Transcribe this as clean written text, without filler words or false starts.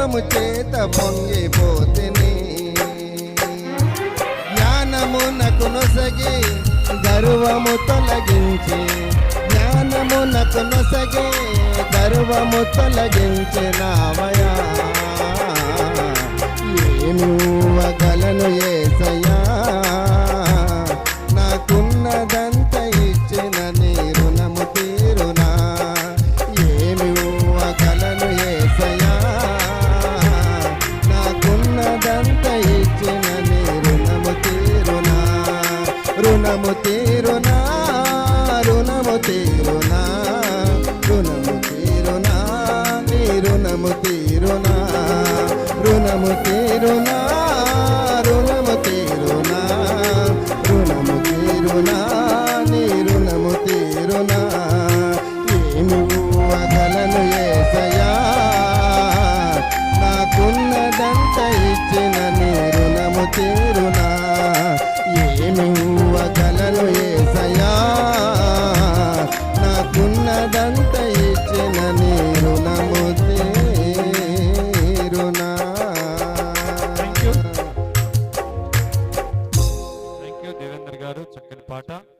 గర్వము చేత పొంగిపోతిని. జ్ఞానమునకు నొసగి గర్వము తొలగించి, జ్ఞానమునకు నొసగి గర్వము తొలగించినావయా. ఏమి ఇవ్వగలను యేసయ్యా, నాకున్నదంత ఇచ్చిన నీ రుణము తీరునా. ఏమి ఇవ్వగలను యేసయ్యా, నాకున్నదంత ఇచ్చిన నీ రుణము తీరునా. రుణము తీరునా, రుణము తీరునా, రుణము తీరునా, నీ రుణము తీరునా. రుణము తీరునా, రుణము తీరునా, రుణము తీరునా, నీ రుణము తీరునా. ఏమి ఇవ్వగలను యేసయ్యా,